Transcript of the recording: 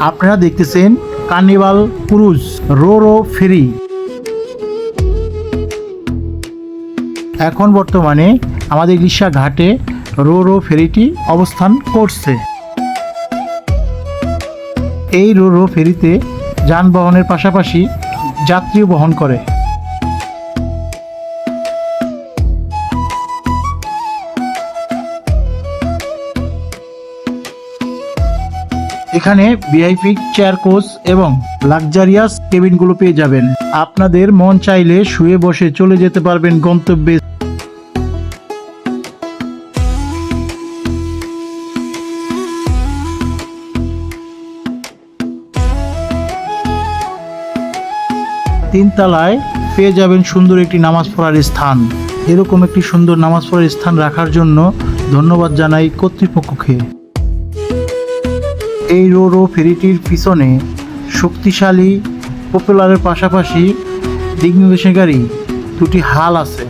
আপনারা দেখতেছেন carnival cruise rho ফেরি। এখন বর্তমানে আমাদের ইলিশা ঘাটে রো ফেরিটি অবস্থান করছে। এই রো ফেরিতে যানবাহনের পাশাপাশি যাত্রীও বহন করে। এখানে ভিআইপি চেয়ার কোচ এবং লাক্সারিয়াস কেবিনগুলো পেয়ে যাবেন। আপনাদের মন চাইলে শুয়ে বসে চলে যেতে পারবেন গন্তব্যে। তিনতলায় পেয়ে যাবেন সুন্দর একটি নামাজ পড়ার স্থান। এরকম একটি সুন্দর নামাজ পড়ার স্থান রাখার জন্য ধন্যবাদ জানাই কর্তৃপক্ষকে। এই রো ফেরিটির পিছনে শক্তিশালী প্রপেলারের পাশাপাশি দিক নির্দেশকারী দুটি হাল আছে।